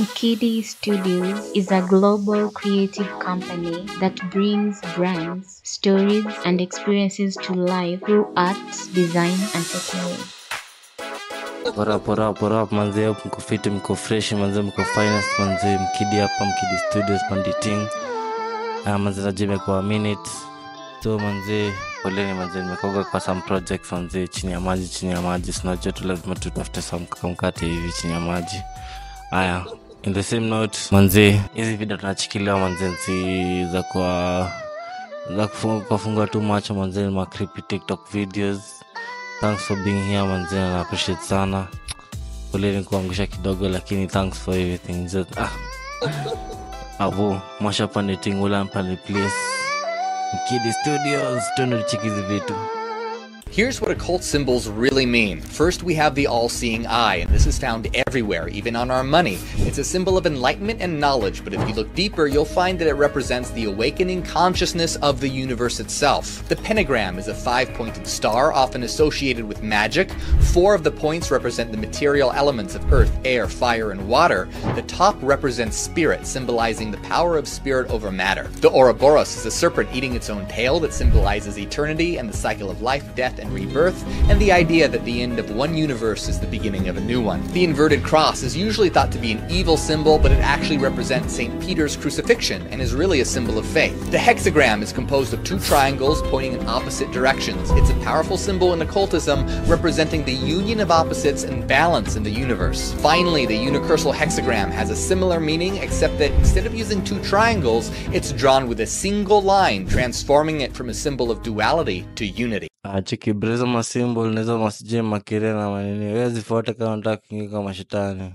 Mkidi Studios is a global creative company that brings brands, stories, and experiences to life through art, design, and technology. What up, manze, mko fit, mko fresh, manze, mko finest, manze, Mkidi hapa, Mkidi Studios, Banditing. Manze najime kwa minute. So manze, poleni manze, nimekoga kwa some projects manze, chini ya maji, sinajua tu lazima tutafute some mkate hivi chini ya maji. Aya, in the same note, manze, hizi video tunachikilia manze za kufunga tu macho manze, ma creepy TikTok videos. Thanks for being here manze, I appreciate sana. Poleni kuangusha kidogo lakini thanks for everything. Just abo, masha Banditing wala mpale place. Mkidi Studios, tuende check hizi vitu. Here's what occult symbols really mean. First, we have the all-seeing eye, and this is found everywhere, even on our money. It's a symbol of enlightenment and knowledge, but if you look deeper, you'll find that it represents the awakening consciousness of the universe itself. The pentagram is a 5-pointed star, often associated with magic. 4 of the points represent the material elements of earth, air, fire, and water. The top represents spirit, symbolizing the power of spirit over matter. The Ouroboros is a serpent eating its own tail that symbolizes eternity and the cycle of life, death, and rebirth, and the idea that the end of one universe is the beginning of a new one. The inverted cross is usually thought to be an evil symbol, but it actually represents St. Peter's crucifixion and is really a symbol of faith. The hexagram is composed of 2 triangles pointing in opposite directions. It's a powerful symbol in occultism representing the union of opposites and balance in the universe. Finally, the unicursal hexagram has a similar meaning, except that instead of using 2 triangles, it's drawn with a single line, transforming it from a symbol of duality to unity. Chiki brezo ma symbol nezo masije makire na manini. Wezi zifuate kama unataka kuingia kama shetani.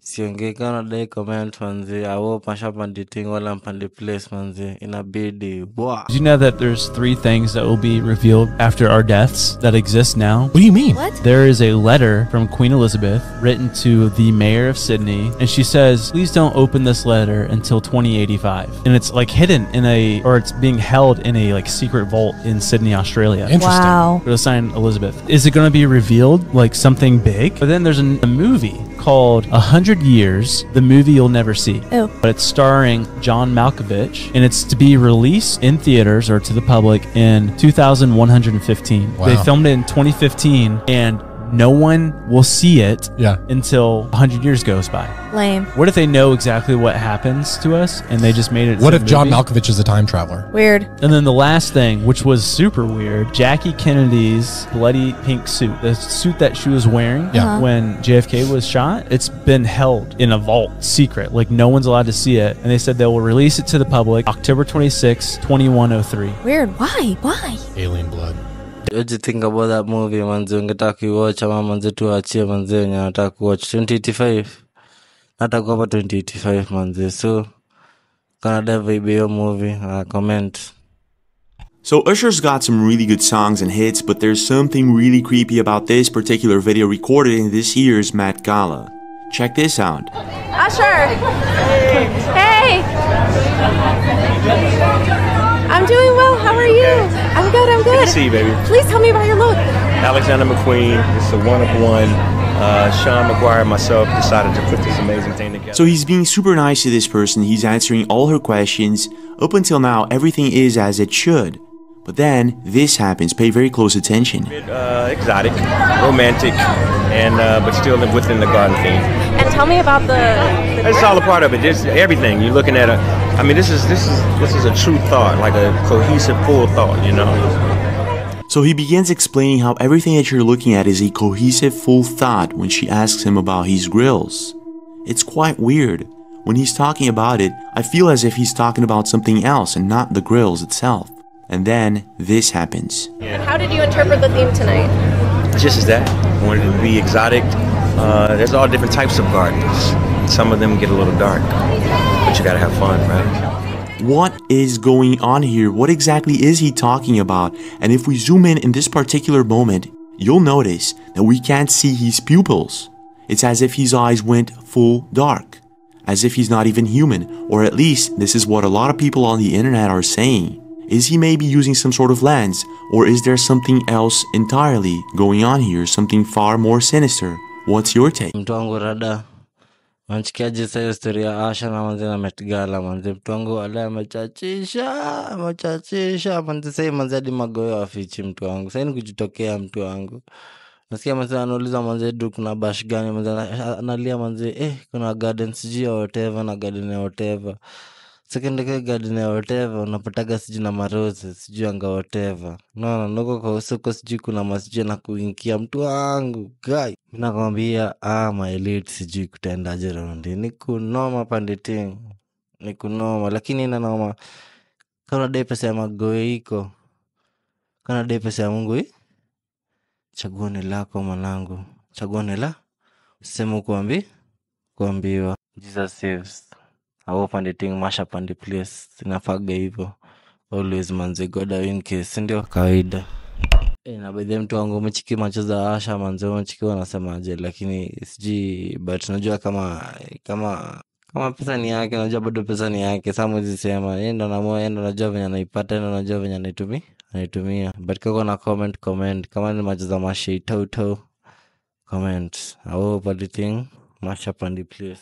Siongei kama dai comment manzi. Awo pasha Banditing wala mpande place manzi. Inabidi. Wow. Did you know that there's 3 things that will be revealed after our deaths that exist now? What do you mean? What? There is a letter from Queen Elizabeth written to the mayor of Sydney, and she says, please don't open this letter until 2085. And it's like hidden in it's being held in a like secret vault in Sydney, Australia. Interesting. Wow. It'll sign Elizabeth. Is it going to be revealed like something big? But then there's a movie called 100 Years, the movie you'll never see. Oh. But it's starring John Malkovich, and it's to be released in theaters or to the public in 2115. Wow. They filmed it in 2015, and no one will see it until 100 years goes by. Lame. What if they know exactly what happens to us and they just made it? What if John Malkovich is a time traveler? Weird. And then the last thing, which was super weird, Jackie Kennedy's bloody pink suit, the suit that she was wearing when JFK was shot, it's been held in a vault, secret. Like no one's allowed to see it. And they said they will release it to the public October 26, 2103. Weird. Why? Alien blood. What do you think about that movie manze? Ungetaka kuwatch ama manze tuachie manze wenye nataka kuwatch 2085? Nataka hapa 2085 manze. So Canada vibe movie, comment. So Usher's got some really good songs and hits, but there's something really creepy about this particular video recorded in this year's Met Gala. Check this out. Usher! Hey! I'm doing well, how are you? I'm good. Good to see you, baby. Please tell me about your look. Alexander McQueen, it's a one-of-one. Sean McGuire and myself decided to put this amazing thing together. So he's being super nice to this person, he's answering all her questions. Up until now, everything is as it should. But then, this happens, pay very close attention. Exotic, romantic, and but still within the garden theme. And tell me about the It's all a part of it. There's everything. You're looking at I mean, this is a true thought, like a cohesive, full thought, you know. So he begins explaining how everything that you're looking at is a cohesive, full thought when she asks him about his grills. It's quite weird. When he's talking about it, I feel as if he's talking about something else and not the grills itself. And then this happens. And how did you interpret the theme tonight? Just as that. I wanted it to be exotic. There's all different types of gardens. Some of them get a little dark, but you gotta have fun, right? What is going on here? What exactly is he talking about? And if we zoom in this particular moment, you'll notice that we can't see his pupils. It's as if his eyes went full dark, as if he's not even human, or at least this is what a lot of people on the internet are saying. Is he maybe using some sort of lens, or is there something else entirely going on here, something far more sinister? What's your take? Mtu wangu rada Manchikiaje sasa story ya Asha na manze na Met Gala manze mtu wangu wale amechachisha manze sasa manze hadi magoyo afichi mtu wangu. Sasa ni kujitokea mtu wangu. Nasikia manze anauliza manze du kuna bash gani manze analia manze kuna garden sijui ya whatever na garden ya whatever. Second garden ya whatever unapataga sijui na marose sijui anga whatever. No noko kwa soko sijui kuna masijui na kuingia mtu wangu guy. Mimi nakwambia my elite sijui kutaendaje round. Ni kunoma Panditing. Ni kunoma lakini ina noma. Kana dai pesa ya magoe iko. Kana dai pesa ya Mungu chaguo ni lako mwanangu. Chaguo ni la. Usiseme kuambiwa. Jesus saves. Hapo Panditing masha pandi place. Sinafaga hivyo. Always manze goda in case ndio kawaida. Na by the mtu wangu umechiki macho za Asha manze umechiki wanasemaje lakini siji but najua kama pesa ni yake najua bado pesa ni yake sasa mwezi sema yeye ndo najua venye anaipata yeye ndo najua venye anaitumia but kako na comment kama ni macho za mashi toto comment au Panditing masha pandi place.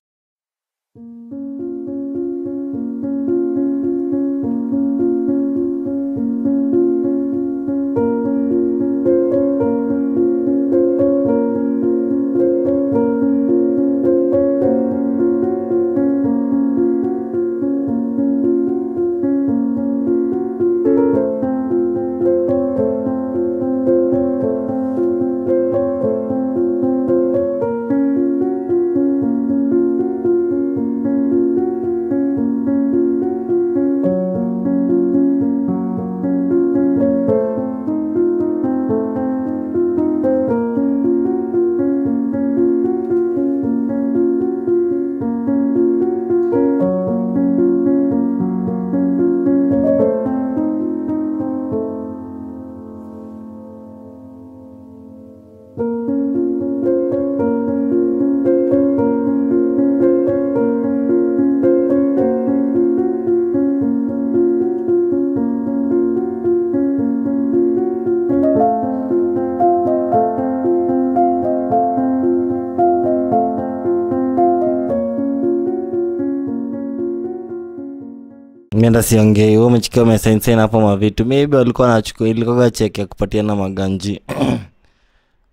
Mienda siongei wewe umechukua umesign hapo mavitu maybe walikuwa wanachukua ilikuwa check ya kupatiana maganji.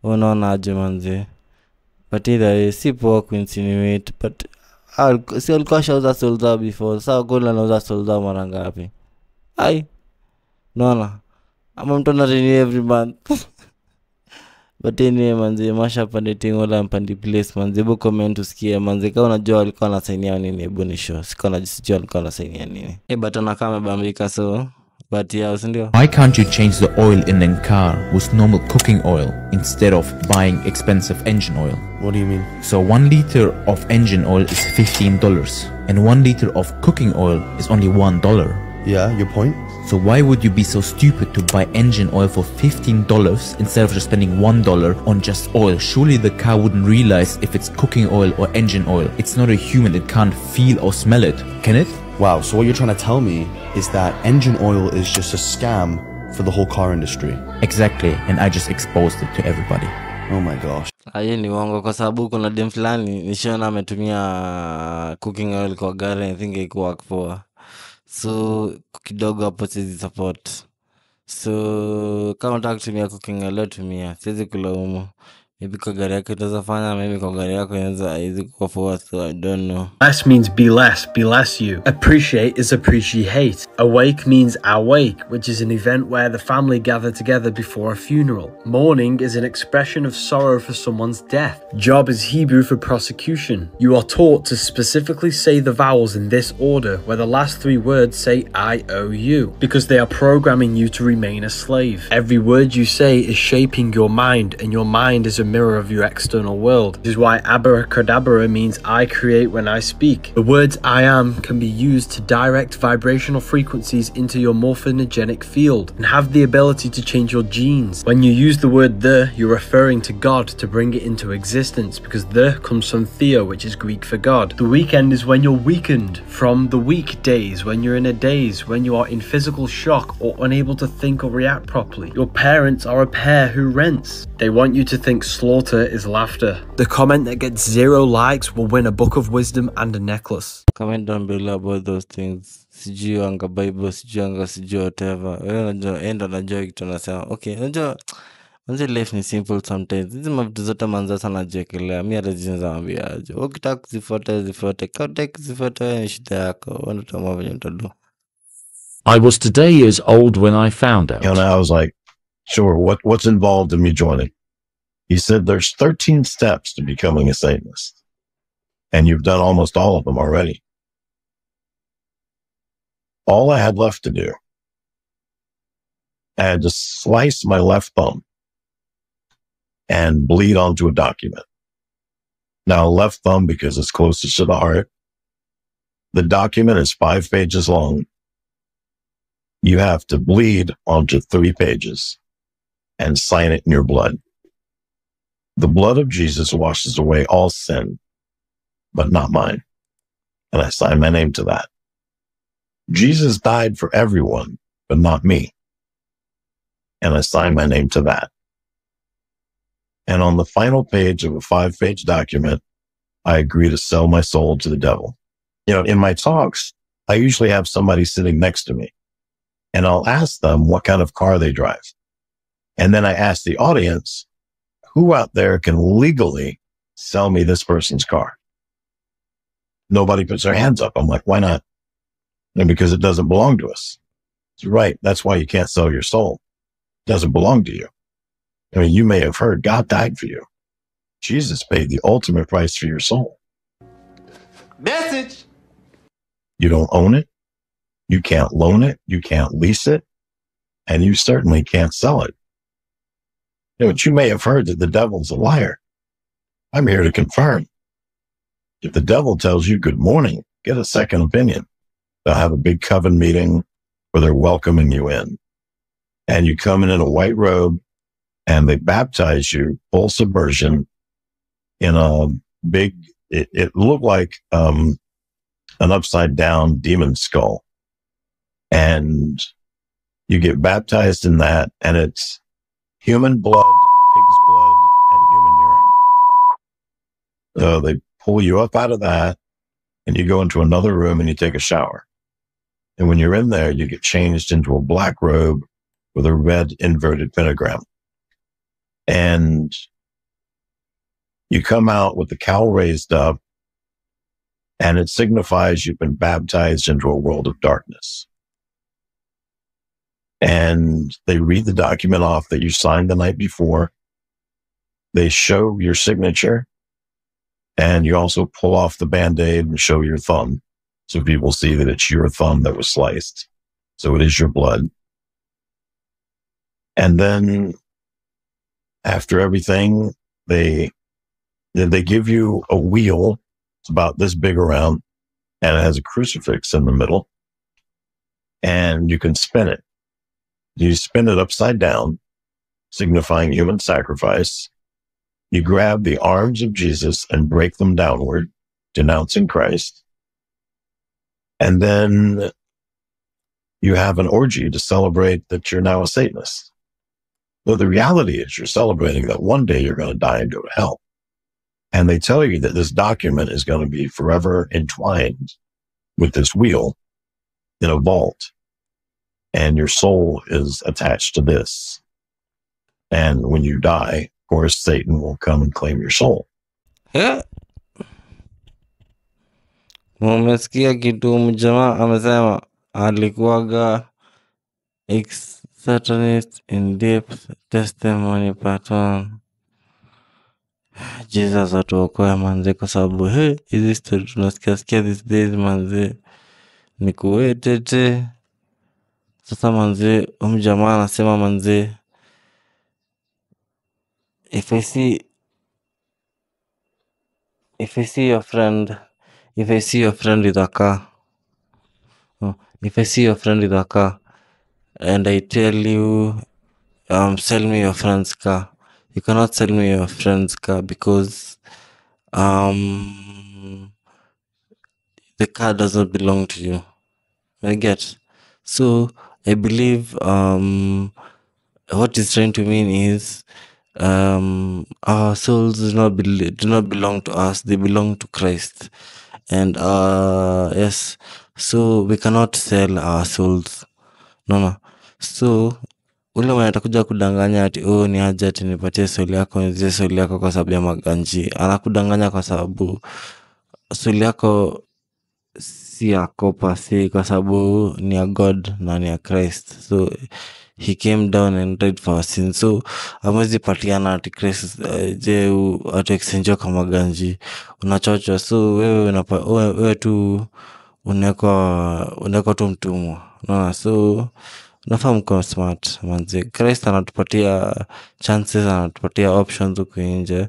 Unaona aje manze but either si poa kuinsinuate but si alikuwa shauza solda before sasa kuna nauza solda mara ngapi naona ama mtu na renew every month. But anyway manze masha Panditing wala Pandi place manze bo comment usikie manze kama unajua walikuwa wanasainia nini hebu ni show siko najisikia walikuwa wanasainia nini but anakama bambika so but yeah usindio. Why can't you change the oil in the car with normal cooking oil instead of buying expensive engine oil? What do you mean? So 1 liter of engine oil is $15 and 1 liter of cooking oil is only $1. Yeah, your point? So why would you be so stupid to buy engine oil for $15 instead of just spending $1 on just oil? Surely the car wouldn't realize if it's cooking oil or engine oil. It's not a human, it can't feel or smell it, can it? Wow, so what you're trying to tell me is that engine oil is just a scam for the whole car industry. Exactly, and I just exposed it to everybody. Oh my gosh. Aye ni uongo kwa sababu kuna dem fulani nishaona ametumia cooking oil kwa gari I think it work for. So kidogo hapo siwezi support. So kama unataka kutumia cooking oil tumia, siwezi kulaumu. Maybe kwa gari yako itaweza fanya, maybe kwa gari yako inaweza haiwezi kuwa for us, so I don't know. Less means be less you. Appreciate is appreciate. Awake means awake, which is an event where the family gather together before a funeral. Mourning is an expression of sorrow for someone's death. Job is Hebrew for prosecution. You are taught to specifically say the vowels in this order, where the last 3 words say I-O-U, because they are programming you to remain a slave. Every word you say is shaping your mind, and your mind is a mirror of your external world. This is why abracadabra means I create when I speak. The words I am can be used to direct vibrational frequencies into your morphogenetic field and have the ability to change your genes. When you use the word the, you're referring to God to bring it into existence, because the comes from theo, which is Greek for God. The weekend is when you're weakened from the weekdays, when you're in a daze, when you are in physical shock or unable to think or react properly. Your parents are a pair who rents. They want you to think slaughter is laughter. The comment that gets 0 likes will win a book of wisdom and a necklace. Comment down below about those things. Sijui anga Bible, sijui anga sijui whatever. Wewe unajua enda unajua kitu nasema. Okay, unajua manze life ni simple sometimes. Hizi mavitu zote manza sana jekelea. Mimi hata jinsi naambia aje. Ukitaka kuzifuata zifuate. Kama hutaki kuzifuata wewe ni shida yako. Wewe ndio utaamua venye utadu. I was today years old when I found out. And I was like, sure, what's involved in me joining? He said there's 13 steps to becoming a Satanist. And you've done almost all of them already. All I had left to do, I had to slice my left thumb and bleed onto a document. Now, left thumb, because it's closest to the heart. The document is 5 pages long. You have to bleed onto 3 pages and sign it in your blood. The blood of Jesus washes away all sin, but not mine. And I sign my name to that. Jesus died for everyone, but not me. And I sign my name to that. And on the final page of a 5-page document, I agree to sell my soul to the devil. You know, in my talks, I usually have somebody sitting next to me. And I'll ask them what kind of car they drive. And then I ask the audience, who out there can legally sell me this person's car? Nobody puts their hands up. I'm like, why not? And because it doesn't belong to us. It's right. That's why you can't sell your soul. It doesn't belong to you. I mean, you may have heard God died for you. Jesus paid the ultimate price for your soul. Message. You don't own it. You can't loan it. You can't lease it. And you certainly can't sell it. You know, but you may have heard that the devil's a liar. I'm here to confirm. If the devil tells you good morning, get a second opinion. They'll have a big coven meeting where they're welcoming you in. And you come in a white robe and they baptize you, full submersion, in a big, it looked like an upside down demon skull. And you get baptized in that, and it's human blood, pig's blood, and human urine. So they pull you up out of that, and you go into another room and you take a shower. And when you're in there, you get changed into a black robe with a red inverted pentagram. And you come out with the cowl raised up, and it signifies you've been baptized into a world of darkness. And they read the document off that you signed the night before. They show your signature, and you also pull off the Band-Aid and show your thumb, so people see that it's your thumb that was sliced. So it is your blood. And then after everything, they give you a wheel. It's about this big around, and it has a crucifix in the middle, and you can spin it. You spin it upside down, signifying human sacrifice. You grab the arms of Jesus and break them downward, denouncing Christ. And then you have an orgy to celebrate that you're now a Satanist. But the reality is you're celebrating that one day you're going to die and go to hell. And they tell you that this document is going to be forever entwined with this wheel in a vault. And your soul is attached to this. And when you die, of course, Satan will come and claim your soul. Yeah. Umesikia kitu mjamaa amesema alikuwaga ex-Satanist in depth testimony part 1. Jesus atuokoe manze, kwa sababu hizi story tunasikia these days manze ni kuwetete. Sasa manze mjamaa anasema manze, if I see your friend with a car, if I see your friend with a car and I tell you sell me your friend's car, you cannot sell me your friend's car because the car doesn't belong to you. I get. So I believe what he's trying to mean is Our souls do not belong to us, they belong to Christ. And yes, so we cannot sell our souls. No. So ule mwenye atakuja kudanganya ati ni aje ati nipatie soul yako kwa sababu ya maganji, anakudanganya kwa sababu soul yako si ya kopa, si kwa sababu ni ya God na ni ya Christ. So he came down and died for our sins. So hamwezi patiana ati Christ atu exchange kwa maganji, unachocho. So wewe tu unawekwa tu mtumwa. No, so unafaa mko smart manzi. Christ anatupatia chances, anatupatia options huku nje.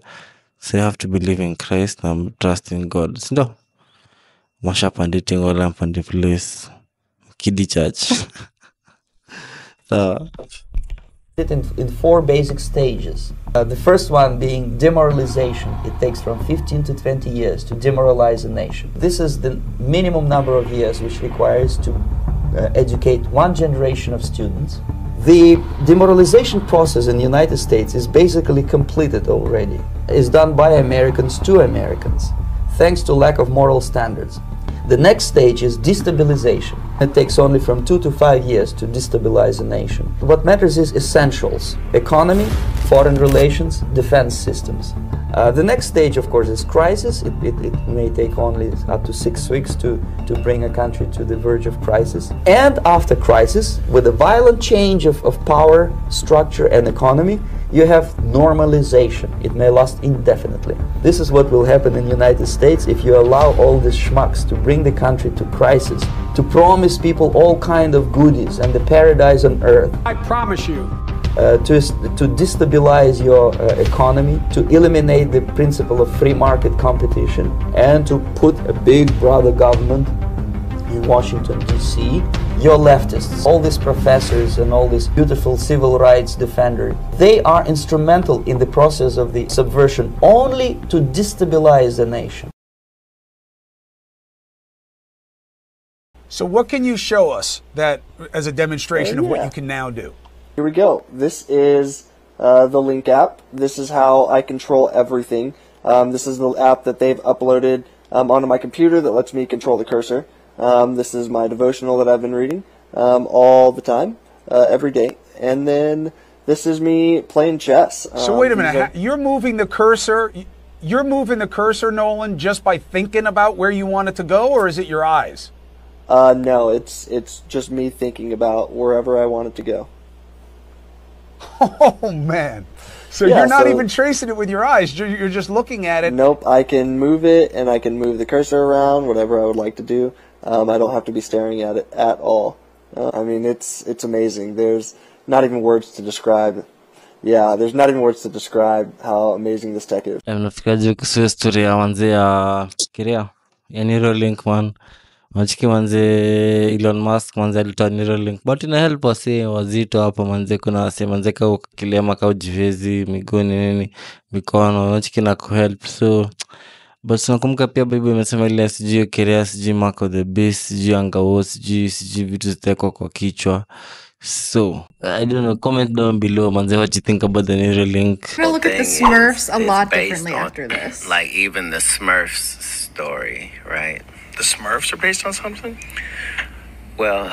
So you have to believe in Christ and trust in God. Sindo? Masha panditi ngola pandi place. Kiddie church. So in 4 basic stages. The first one being demoralization. It takes from 15 to 20 years to demoralize a nation. This is the minimum number of years which requires to educate one generation of students. The demoralization process in the United States is basically completed already. It's done by Americans to Americans, thanks to lack of moral standards. The next stage is destabilization. It takes only from 2 to 5 years to destabilize a nation. What matters is essentials: economy, foreign relations, defense systems. The next stage, of course, is crisis. It may take only up to 6 weeks to bring a country to the verge of crisis. And after crisis, with a violent change of power, structure and economy, you have normalization. It may last indefinitely. This is what will happen in the United States if you allow all these schmucks to bring the country to crisis, to promise people all kind of goodies and the paradise on earth. I promise you. To destabilize your economy, to eliminate the principle of free market competition, and to put a big brother government in Washington, D.C. Your leftists, all these professors and all these beautiful civil rights defenders, they are instrumental in the process of the subversion only to destabilize the nation. So what can you show us that as a demonstration of what you can now do? Here we go. This is the Link app. This is how I control everything. This is the app that they've uploaded onto my computer that lets me control the cursor. This is my devotional that I've been reading all the time, every day. And then this is me playing chess. So wait a minute. You're moving the cursor. You're moving the cursor, Nolan, just by thinking about where you want it to go, or is it your eyes? No, it's just me thinking about wherever I want it to go. Oh, man. So yeah, you're not even tracing it with your eyes. You're just looking at it. Nope. I can move it, and I can move the cursor around, whatever I would like to do. I don't have to be staring at it at all. I mean, it's amazing. There's not even words to describe. Yeah, there's not even words to describe how amazing this tech is. Nafikiri kuhusu story ya manze ya Kiria ya Neuralink man. Machiki manze Elon Musk manze alitoa Neuralink, but ina help wase wazito hapa manze. Kuna wase manze kwa kilema kwa jivezi migoni nini mikono machiki na kuhelp. So but nakumbuka pia Bible imesema ile sijui Kiria sijui Mark of the Beast sijui Angao sijui vitu zitekwa kwa kichwa. So I don't know, comment down below manze what you think about the Neuralink. We're gonna look at the Smurfs a lot differently after this. Like even the Smurfs story, right? The Smurfs are based on something? Well,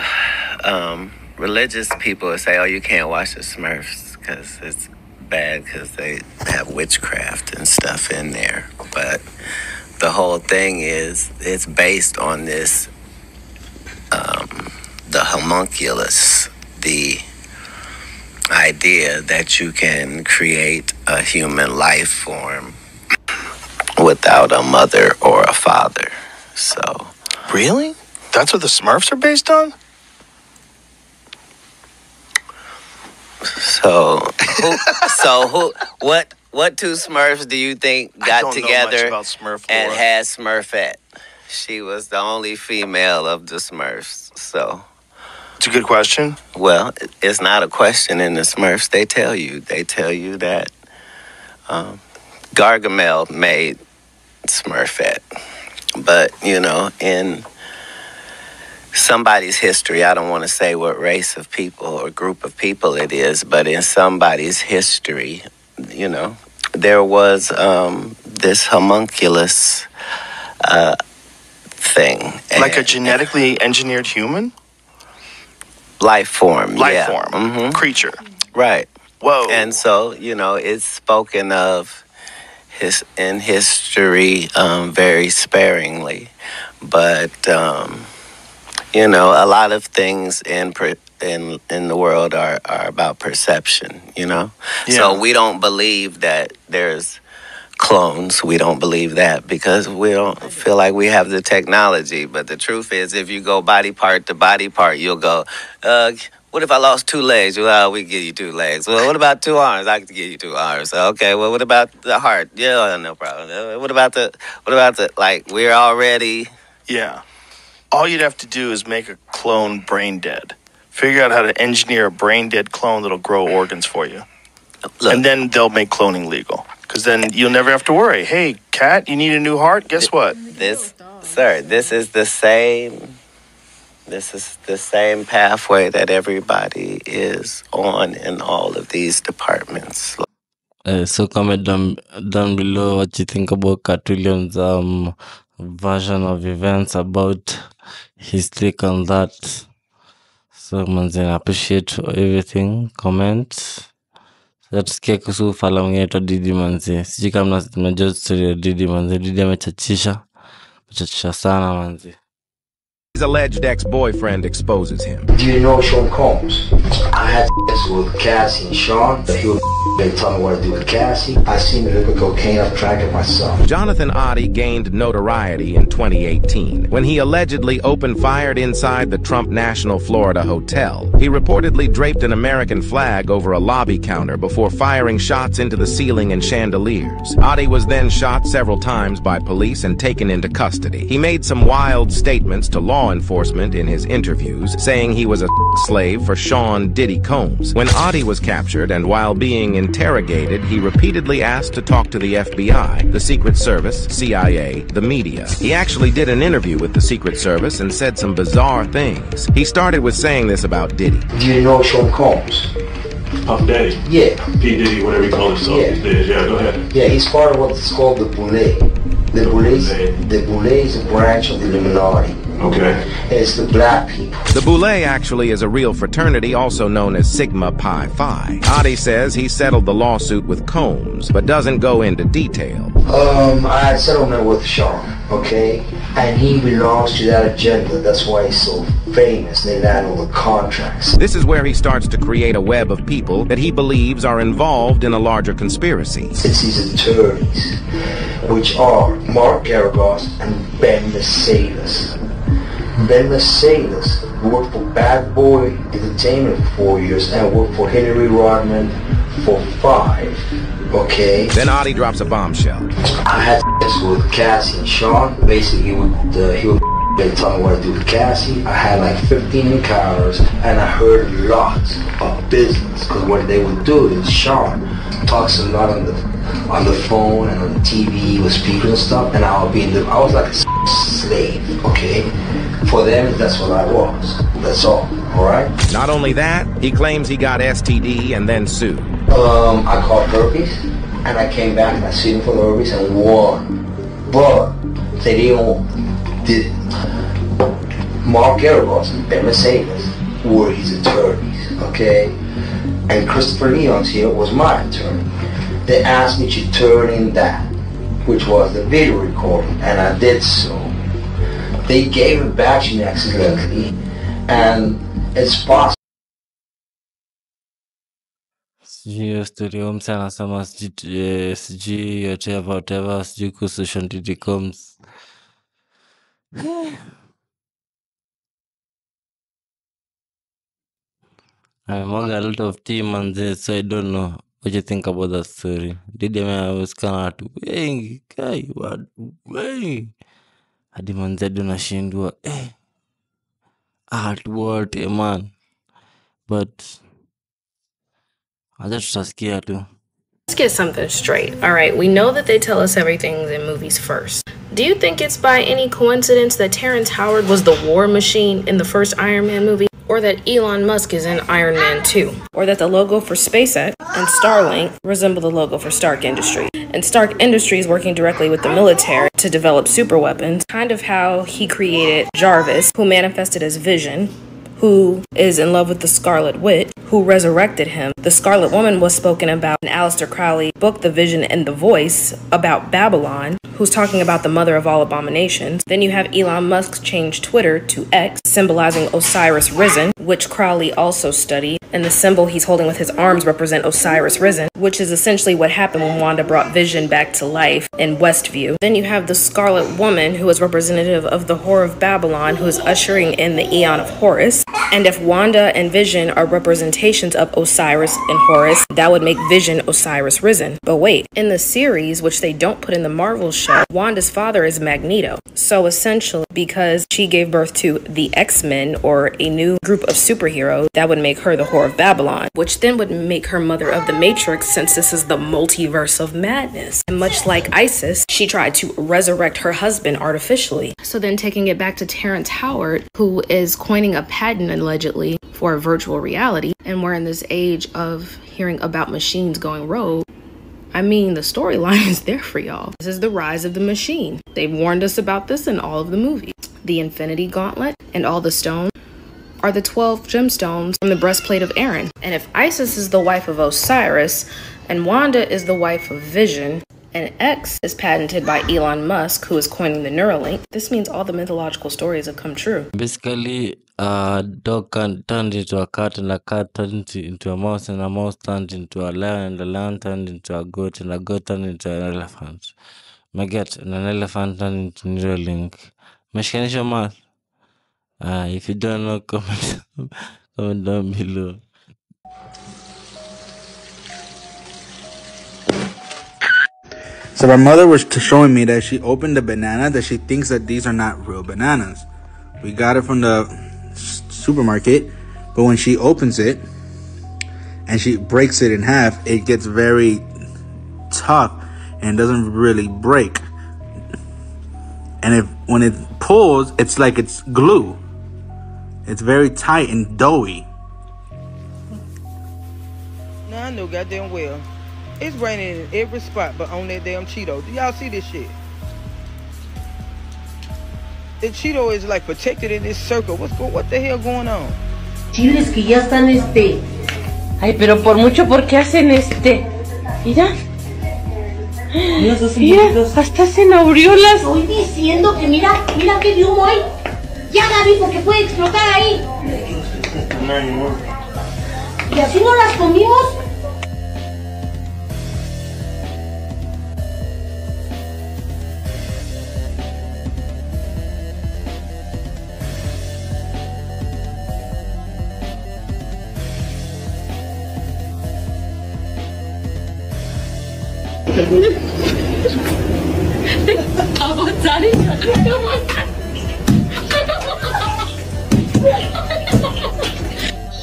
religious people say, oh, you can't watch the Smurfs because it's bad because they have witchcraft and stuff in there. But the whole thing is, it's based on this, the homunculus, the idea that you can create a human life form without a mother or a father. So, really? That's what the Smurfs are based on? What two Smurfs do you think got together and had Smurfette? She was the only female of the Smurfs, so. It's a good question. Well, it's not a question in the Smurfs. They tell you that Gargamel made Smurfette. But, you know, in somebody's history, I don't want to say what race of people or group of people it is, but in somebody's history, you know, there was this homunculus thing. Like a genetically engineered human? Life form, Life form. Creature. Right. Whoa. And so, you know, it's spoken of in history very sparingly. But, you know, a lot of things in the world are about perception, you know? Yeah. So we don't believe that there's clones. We don't believe that because we don't feel like we have the technology. But the truth is, if you go body part to body part, you'll go, what if I lost 2 legs? Well, we can give you 2 legs. Well, what about 2 arms? I can give you 2 arms. Okay, well, what about the heart? Yeah, no problem. What about the, like, we're already... Yeah. All you'd have to do is make a clone brain dead. Figure out how to engineer a brain dead clone that'll grow organs for you. Look, and then they'll make cloning legal. Because then you'll never have to worry. Hey, cat, you need a new heart? Guess what? This is the same... This is the same pathway that everybody is on in all of these departments. So comment down below what you think about Cartulion's version of events, about his take on that. So manze, appreciate everything. Comment. So tusikie kuhusu fala mwingine to Diddy manze. Sijui kama mnajua story ya Diddy manze. Diddy amechachisha sana manze. His alleged ex-boyfriend exposes him. Do you know Sean Combs? I had sex with Cassie and Sean. He would tell me what to do with Cassie. I seen the liquid cocaine up track of myself. Jonathan Oddie gained notoriety in 2018 when he allegedly open-fired inside the Trump National Florida Hotel. He reportedly draped an American flag over a lobby counter before firing shots into the ceiling and chandeliers. Oddie was then shot several times by police and taken into custody. He made some wild statements to law enforcement in his interviews, saying he was a slave for Sean Diddy Combs. When Oddie was captured and while being interrogated, he repeatedly asked to talk to the FBI, the Secret Service, CIA, the media. He actually did an interview with the Secret Service and said some bizarre things. He started with saying this about Diddy. Do you know Sean Combs? Puff Daddy? Yeah. P. Diddy, whatever he calls himself these days. Yeah, go ahead. Yeah, he's part of what's called the Boule. The Boule is a branch of the Illuminati. Okay. It's the black people. The Boule actually is a real fraternity, also known as Sigma Pi Phi. Oddie says he settled the lawsuit with Combs, but doesn't go into detail. I had settlement with Sean, okay? And he belongs to that agenda. That's why he's so famous. They land all the contracts. This is where he starts to create a web of people that he believes are involved in a larger conspiracy. It's his attorneys, which are Mark Garagos and Ben Mercedes. Ben Mercedes worked for Bad Boy Entertainment for 4 years and worked for Hillary Rodman for 5. Okay. Then Oddie drops a bombshell. I had sex with Cassie and Sean. Basically, he would tell me what to do with Cassie. I had like 15 encounters, and I heard a lot of business. Because what they would do is Sean talks a lot on the phone and on the TV with speakers and stuff, and I was like a slave. Okay. For them, that's what I was. That's all. Alright? Not only that, he claims he got STD and then sued. I caught herpes, and I came back and I sued him for the herpes and won. But they did Mark Garagos and Ben Mercedes were his attorneys, okay? And Christopher Leon's here was my attorney. They asked me to turn in that, which was the video recording, and I did so. They gave it back to me accidentally, and it's possible. Sijui studio mse anasema sijui whatever sijui kuhusu Sean Diddy Combs. I'm among a lot of team and this, so I don't know what you think about that story. Diddy was kind of wengi kai wadu wengi hadi manzedo nashindwa at what man, but Let's get something straight. All right, we know that they tell us everything in movies first. Do you think it's by any coincidence that Terrence Howard was the war machine in the first Iron Man movie? or that Elon Musk is in Iron Man 2, or that the logo for SpaceX and Starlink resemble the logo for Stark Industries. And Stark Industries working directly with the military to develop super weapons, kind of how he created Jarvis, who manifested as Vision, who is in love with the Scarlet Witch, who resurrected him. The Scarlet Woman was spoken about in Aleister Crowley's book, The Vision and the Voice, about Babylon, who's talking about the mother of all abominations. Then you have Elon Musk change Twitter to X, symbolizing Osiris Risen, which Crowley also studied, and the symbol he's holding with his arms represent Osiris Risen, which is essentially what happened when Wanda brought Vision back to life in Westview. Then you have the Scarlet Woman, who is representative of the Whore of Babylon, who is ushering in the Aeon of Horus. And if Wanda and Vision are representations of Osiris and Horus, that would make Vision Osiris Risen. But wait, in the series, which they don't put in the Marvel show, Wanda's father is Magneto. So essentially, because she gave birth to the X-Men, or a new group of superheroes, that would make her the Whore of Babylon, which then would make her mother of the Matrix, since this is the multiverse of madness. And much like Isis, she tried to resurrect her husband artificially. So then taking it back to Terrence Howard, who is coining a patent allegedly for virtual reality, and we're in this age of hearing about machines going rogue. I mean, the storyline is there for y'all. This is the rise of the machine. They've warned us about this in all of the movies. The Infinity Gauntlet and all the stones are the 12 gemstones from the breastplate of Aaron. And if Isis is the wife of Osiris, and Wanda is the wife of Vision, and X is patented by Elon Musk, who is coining the Neuralink, this means all the mythological stories have come true. Basically, a dog turned into a cat, and a cat turned into a mouse, and a mouse turned into a lion, and a lion turned into a goat, and a goat turned into an elephant. And an elephant turned into Neuralink. Meshikanisha math? If you don't know, comment down below. So my mother was showing me that she opened the banana, that she thinks that these are not real bananas. We got it from the supermarket, but when she opens it and she breaks it in half, it gets very tough and doesn't really break. And when it pulls, it's like it's glue. It's very tight and doughy. Now I know goddamn well. It's raining in every spot but on that damn Cheeto. Do y'all see this shit? The Cheeto is like protected in this circle. What the hell going on? Chiles que ya están Ay, pero por mucho, ¿por qué hacen Mira. Mira, hasta hacen aureolas. Estoy diciendo que mira qué humo hay. Ya Gaby, porque puede explotar ahí. ¿Y así no las comimos?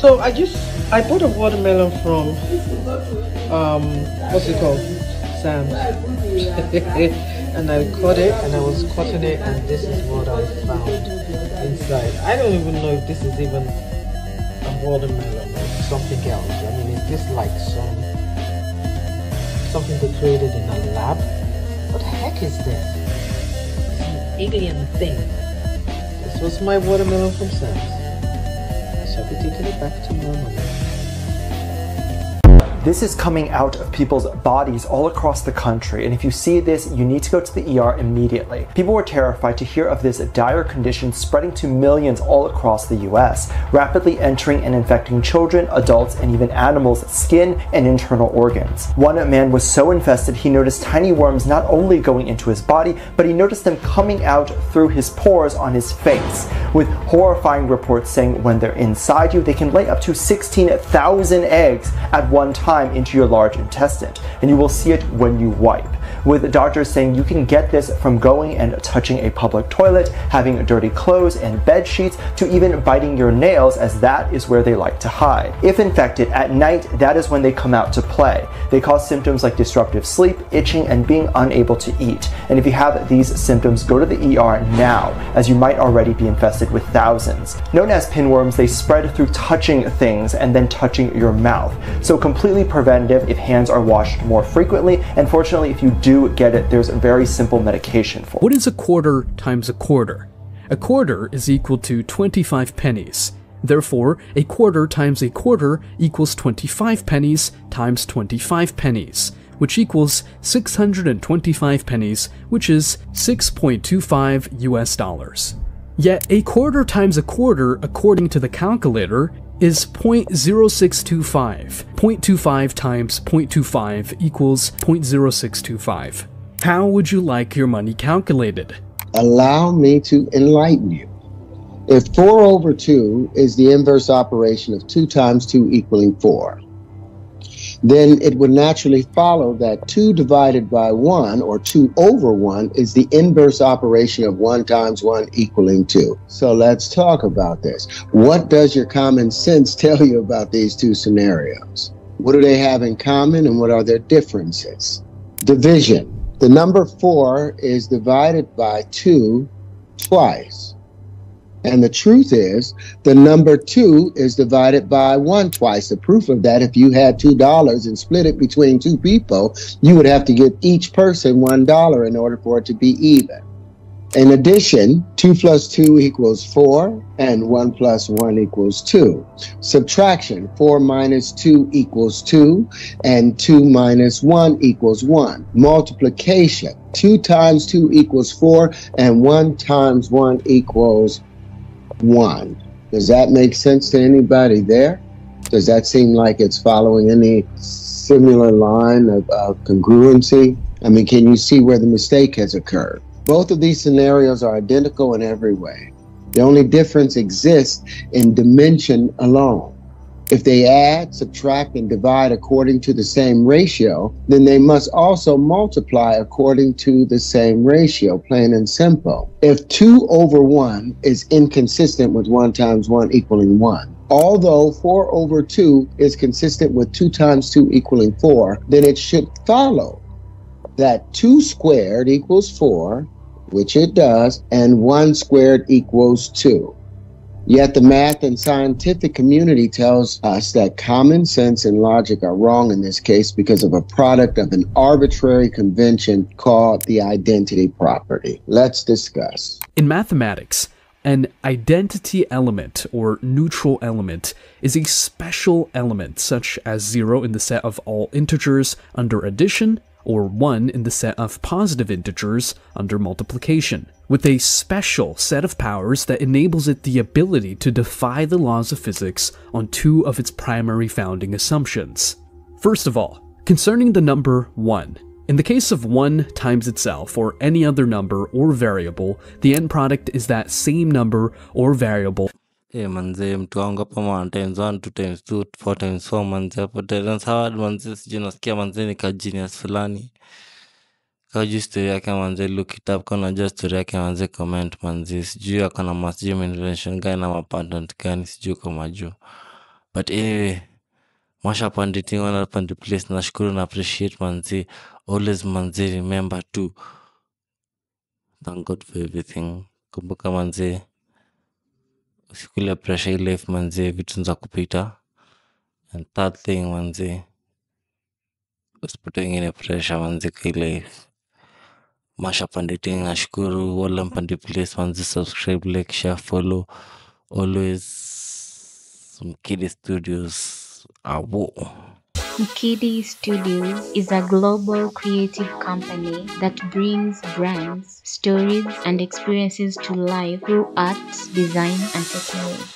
So I bought a watermelon from what's it called? Sam's. And I cut it and I was cutting it and this is what I found inside. I don't even know if this is even a watermelon or something else. I mean, is this like something they created in a lab? What the heck is this? It's an alien thing. This was my watermelon from Sam's. So I'll be taking it back to normal. This is coming out of people's bodies all across the country, and if you see this, you need to go to the ER immediately. People were terrified to hear of this dire condition spreading to millions all across the US, rapidly entering and infecting children, adults, and even animals' skin and internal organs. One man was so infested he noticed tiny worms not only going into his body, but he noticed them coming out through his pores on his face, with horrifying reports saying when they're inside you, they can lay up to 16,000 eggs at one time into your large intestine, and you will see it when you wipe. with doctors saying you can get this from going and touching a public toilet, having dirty clothes and bed sheets, to even biting your nails, as that is where they like to hide. If infected at night, that is when they come out to play. They cause symptoms like disruptive sleep, itching, and being unable to eat. And if you have these symptoms, go to the ER now, as you might already be infested with thousands. Known as pinworms, they spread through touching things and then touching your mouth. So completely preventative if hands are washed more frequently, and fortunately if you do get it, there's a very simple medication for it. What is a quarter times a quarter? A quarter is equal to 25 pennies. Therefore, a quarter times a quarter equals 25 pennies times 25 pennies, which equals 625 pennies, which is $6.25 US. Yet a quarter times a quarter, according to the calculator, is 0.0625. 0.25 times 0.25 equals 0.0625. How would you like your money calculated? Allow me to enlighten you. If 4 over 2 is the inverse operation of 2 times 2 equaling 4, then it would naturally follow that 2 divided by 1, or 2 over 1, is the inverse operation of 1 times 1 equaling 2. So let's talk about this. What does your common sense tell you about these two scenarios? What do they have in common, and what are their differences? Division. The number 4 is divided by 2 twice. And the truth is, the number 2 is divided by 1 twice. The proof of that, if you had $2 and split it between 2 people, you would have to give each person $1 in order for it to be even. In addition, 2 plus 2 equals 4, and 1 plus 1 equals 2. Subtraction, 4 minus 2 equals 2, and 2 minus 1 equals 1. Multiplication, 2 times 2 equals 4, and 1 times 1 equals 1. Does that make sense to anybody there? Does that seem like it's following any similar line of congruency? I mean, can you see where the mistake has occurred? Both of these scenarios are identical in every way. The only difference exists in dimension alone. If they add, subtract, and divide according to the same ratio, then they must also multiply according to the same ratio, plain and simple. If 2 over 1 is inconsistent with 1 times 1 equaling 1, although 4 over 2 is consistent with 2 times 2 equaling 4, then it should follow that 2 squared equals 4, which it does, and 1 squared equals 2. Yet the math and scientific community tells us that common sense and logic are wrong in this case because of a product of an arbitrary convention called the identity property. Let's discuss. In mathematics, an identity element or neutral element is a special element such as 0 in the set of all integers under addition, or 1 in the set of positive integers under multiplication, with a special set of powers that enables it the ability to defy the laws of physics on 2 of its primary founding assumptions. First of all, concerning the number 1. In the case of 1 times itself or any other number or variable, the end product is that same number or variable. Manze mtu wangu hapa man times 1 2 times 2 4 times 4 manze hapo tena sawa manze sijui nasikia manze ni ka genius fulani kajua story yake manze look it up kana just story yake manze comment manze sijui akana mass gym invention gani na patent gani sijui kama juu but anyway Masha Panditing on the place nashukuru na appreciate manze always manze remember to thank God for everything kumbuka manze usikule pressure life manze vitu za kupita. And third thing manze usipate ingine pressure manze kwa life. Masha Panditing nashukuru wala mpandi place manze subscribe like share follow always Mkidi Studios awo. Mkidi Studios is a global creative company that brings brands, stories, and experiences to life through art, design, and technology.